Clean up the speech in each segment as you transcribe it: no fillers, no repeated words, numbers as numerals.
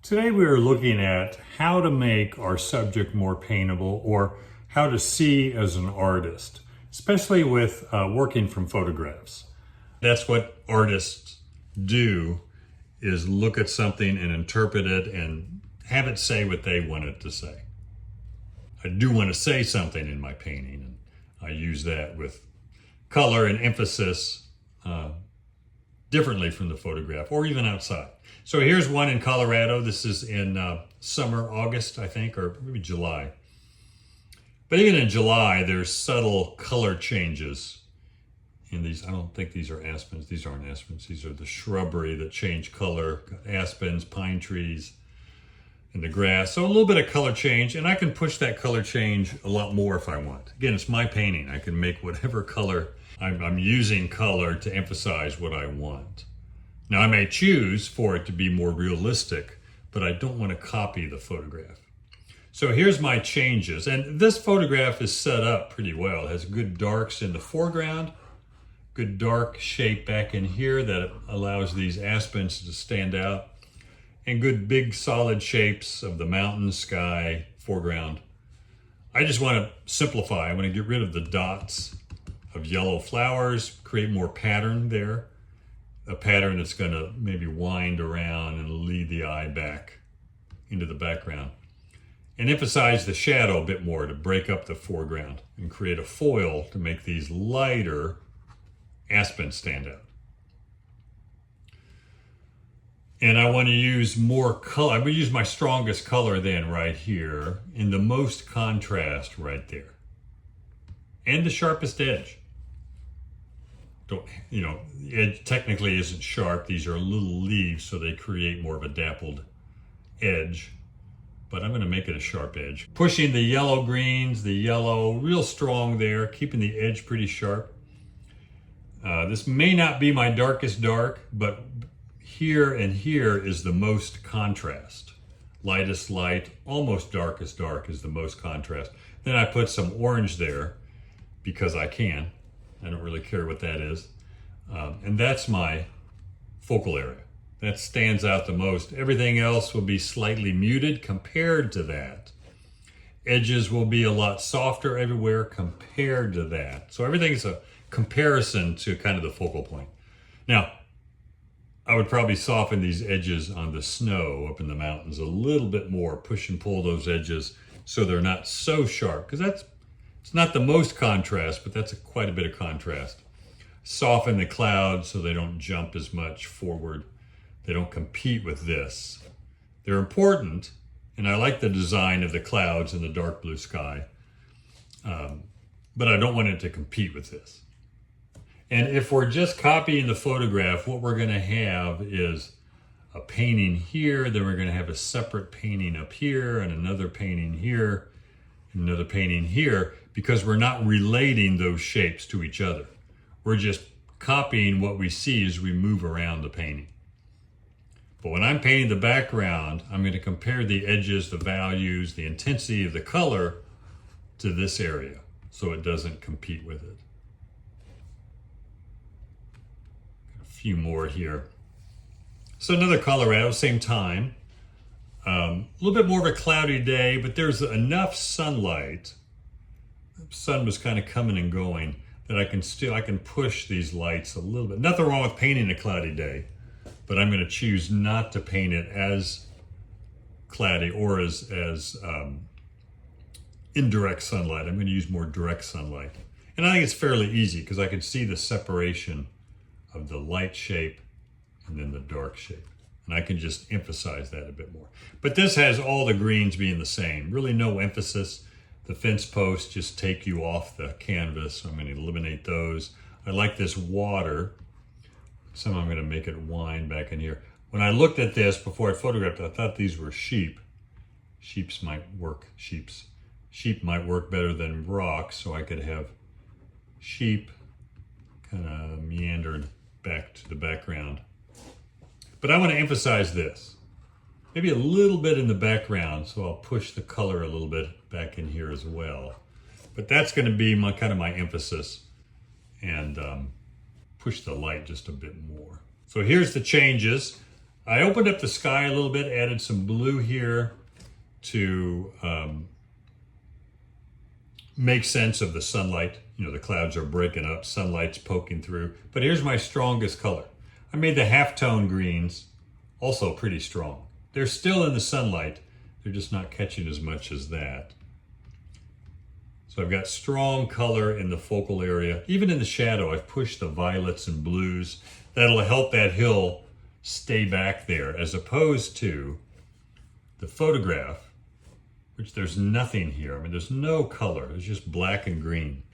Today we are looking at how to make our subject more paintable, or how to see as an artist, especially with working from photographs. That's what artists do, is look at something and interpret it and have it say what they want it to say. I do want to say something in my painting, and I use that with color and emphasis differently from the photograph, or even outside. So here's one in Colorado. This is in summer, August, I think, or maybe July. But even in July, there's subtle color changes in these. I don't think these are aspens. These aren't aspens. These are the shrubbery that change color. Got aspens, pine trees, and the grass. So a little bit of color change, and I can push that color change a lot more if I want. Again, it's my painting. I can make whatever color. I'm using color to emphasize what I want. Now, I may choose for it to be more realistic, but I don't want to copy the photograph. So here's my changes. And this photograph is set up pretty well. It has good darks in the foreground, good dark shape back in here that allows these aspens to stand out, and good big solid shapes of the mountain, sky, foreground. I just want to simplify. I want to get rid of the dots of yellow flowers, create more pattern there. A pattern that's going to maybe wind around and lead the eye back into the background. And emphasize the shadow a bit more to break up the foreground and create a foil to make these lighter aspens stand out. And I want to use more color. I'm going to use my strongest color then right here in the most contrast right there. And the sharpest edge. The edge technically isn't sharp. These are little leaves, so they create more of a dappled edge. But I'm going to make it a sharp edge. Pushing the yellow greens, the yellow, real strong there, keeping the edge pretty sharp. This may not be my darkest dark, but here and here is the most contrast. Lightest light, almost darkest dark is the most contrast. Then I put some orange there because I can. I don't really care what that is. And that's my focal area. That stands out the most. Everything else will be slightly muted compared to that. Edges will be a lot softer everywhere compared to that. So everything's a comparison to kind of the focal point. Now, I would probably soften these edges on the snow up in the mountains a little bit more, push and pull those edges so they're not so sharp, because it's not the most contrast, but that's quite a bit of contrast. Soften the clouds so they don't jump as much forward. They don't compete with this. They're important, and I like the design of the clouds and the dark blue sky, but I don't want it to compete with this. And if we're just copying the photograph, what we're going to have is a painting here, then we're going to have a separate painting up here, and another painting here, and another painting here, because we're not relating those shapes to each other. We're just copying what we see as we move around the painting. But when I'm painting the background, I'm going to compare the edges, the values, the intensity of the color to this area, so it doesn't compete with it. A few more here. So another Colorado, same time. A little bit more of a cloudy day, but there's enough sunlight. The sun was kind of coming and going that I can push these lights a little bit. Nothing wrong with painting a cloudy day, but I'm going to choose not to paint it as cloudy or as indirect sunlight. I'm going to use more direct sunlight. And I think it's fairly easy because I can see the separation of the light shape and then the dark shape. And I can just emphasize that a bit more. But this has all the greens being the same. Really no emphasis. The fence posts just take you off the canvas, so I'm going to eliminate those. I like this water. Somehow I'm going to make it wind back in here. When I looked at this before I photographed it, I thought these were sheep. Sheep might work better than rocks, so I could have sheep kind of meandered back to the background. But I want to emphasize this. Maybe a little bit in the background, so I'll push the color a little bit back in here as well. But that's going to be my emphasis, and push the light just a bit more. So here's the changes. I opened up the sky a little bit, added some blue here to make sense of the sunlight. You know, the clouds are breaking up, sunlight's poking through. But here's my strongest color. I made the halftone greens also pretty strong. They're still in the sunlight. They're just not catching as much as that. So I've got strong color in the focal area. Even in the shadow, I've pushed the violets and blues. That'll help that hill stay back there, as opposed to the photograph, which there's nothing here. I mean, there's no color. It's just black and green.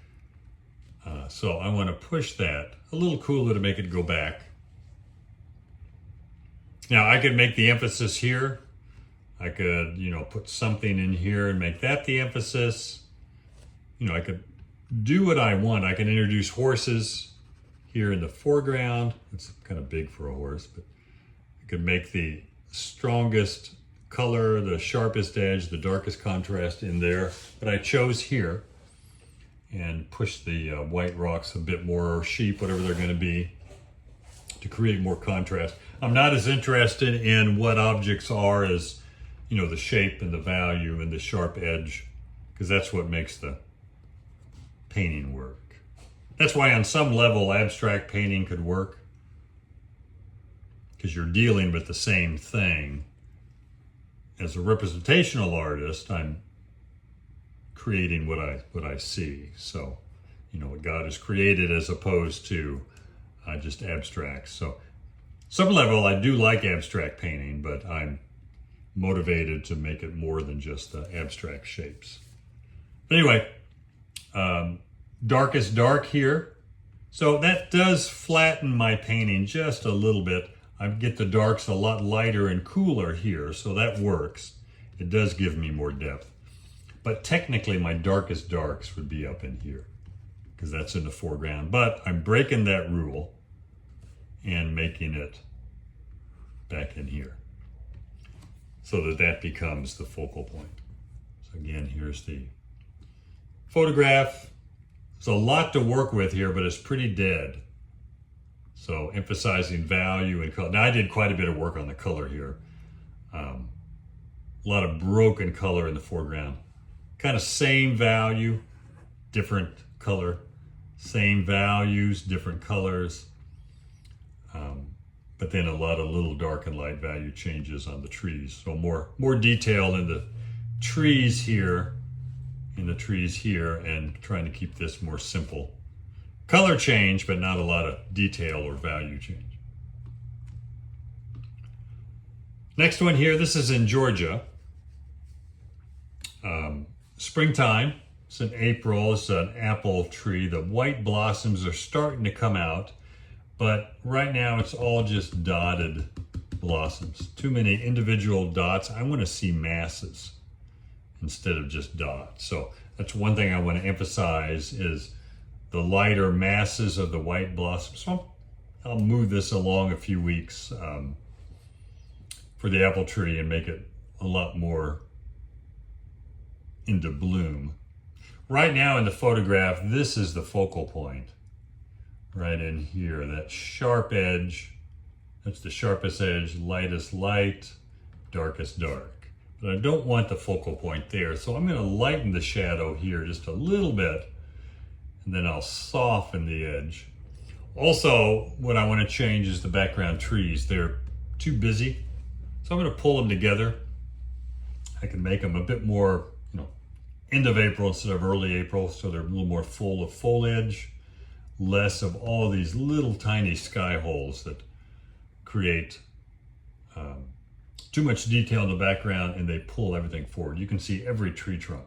So I want to push that a little cooler to make it go back. Now I could make the emphasis here. I could, you know, put something in here and make that the emphasis. You know, I could do what I want. I can introduce horses here in the foreground. It's kind of big for a horse, but I could make the strongest color, the sharpest edge, the darkest contrast in there. But I chose here and push the white rocks a bit more, or sheep, whatever they're going to be, to create more contrast. I'm not as interested in what objects are as, you know, the shape and the value and the sharp edge, because that's what makes the painting work. That's why on some level abstract painting could work, because you're dealing with the same thing. As a representational artist, I'm creating what I see. So, you know, what God has created, as opposed to just abstract. So some level I do like abstract painting, but I'm motivated to make it more than just abstract shapes. But anyway, darkest dark here. So that does flatten my painting just a little bit. I get the darks a lot lighter and cooler here, so that works. It does give me more depth. But technically my darkest darks would be up in here, because that's in the foreground. But I'm breaking that rule and making it back in here, so that that becomes the focal point. So again, here's the photograph. There's a lot to work with here, but it's pretty dead. So emphasizing value and color. Now I did quite a bit of work on the color here. A lot of broken color in the foreground. Kind of same value, different color. Same values, different colors. But then a lot of little dark and light value changes on the trees. So more detail in the trees here, and trying to keep this more simple. Color change, but not a lot of detail or value change. Next one here, this is in Georgia. Springtime, it's in April, it's an apple tree. The white blossoms are starting to come out, but right now it's all just dotted blossoms. Too many individual dots. I want to see masses instead of just dots. So that's one thing I want to emphasize, is the lighter masses of the white blossoms. So I'll move this along a few weeks for the apple tree and make it a lot more into bloom. Right now in the photograph, this is the focal point. Right in here, that sharp edge, that's the sharpest edge, lightest light, darkest dark. But I don't want the focal point there, so I'm going to lighten the shadow here just a little bit, and then I'll soften the edge. Also, what I want to change is the background trees. They're too busy, so I'm going to pull them together. I can make them a bit more, you know, end of April instead of early April, so they're a little more full of foliage, less of all these little tiny sky holes that create too much detail in the background, and they pull everything forward. You can see every tree trunk.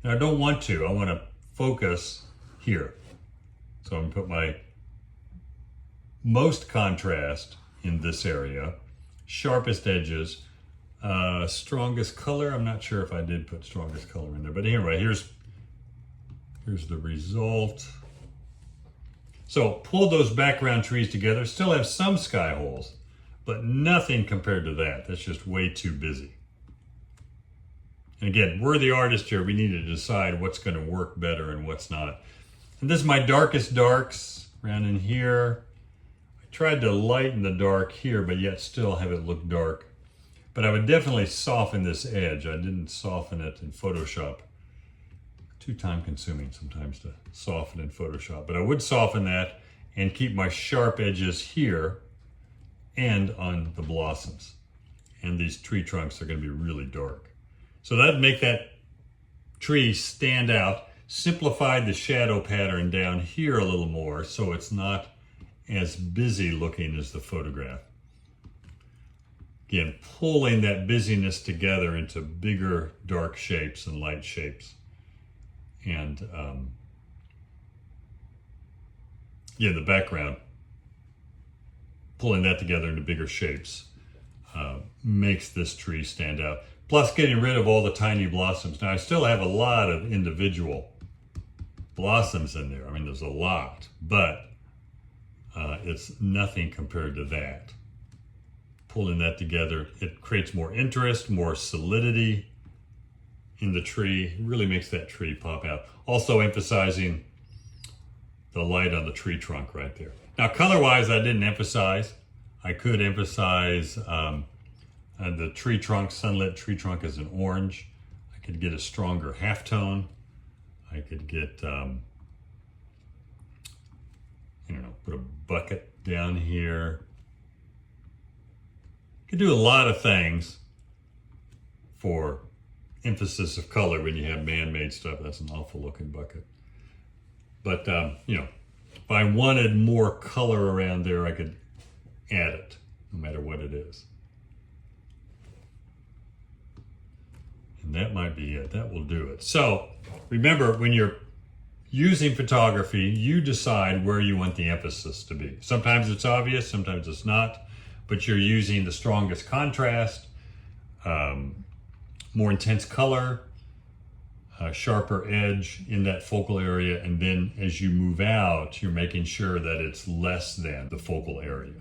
Now I don't want to, I want to focus here. So I'm going to put my most contrast in this area, sharpest edges, strongest color. I'm not sure if I did put strongest color in there, but anyway, here's the result. So pull those background trees together, still have some sky holes, but nothing compared to that. That's just way too busy. And again, we're the artist here. We need to decide what's going to work better and what's not. And this is my darkest darks around in here. I tried to lighten the dark here, but yet still have it look dark. But I would definitely soften this edge. I didn't soften it in Photoshop. Too time consuming sometimes to soften in Photoshop. But I would soften that and keep my sharp edges here and on the blossoms. And these tree trunks are going to be really dark. So that'd make that tree stand out. Simplified the shadow pattern down here a little more so it's not as busy looking as the photograph. Again, pulling that busyness together into bigger dark shapes and light shapes. And the background, pulling that together into bigger shapes makes this tree stand out. Plus getting rid of all the tiny blossoms. Now I still have a lot of individual blossoms in there. I mean, there's a lot, but it's nothing compared to that. Pulling that together, it creates more interest, more solidity in the tree. It really makes that tree pop out. Also emphasizing the light on the tree trunk right there. Now color-wise, I didn't emphasize. I could emphasize the tree trunk, sunlit tree trunk as an orange. I could get a stronger halftone. I could get, put a bucket down here. You can do a lot of things for emphasis of color when you have man-made stuff. That's an awful looking bucket. But, if I wanted more color around there, I could add it, no matter what it is. And that might be it. That will do it. So remember, when you're using photography, you decide where you want the emphasis to be. Sometimes it's obvious, sometimes it's not, but you're using the strongest contrast, more intense color, sharper edge in that focal area, and then as you move out, you're making sure that it's less than the focal area.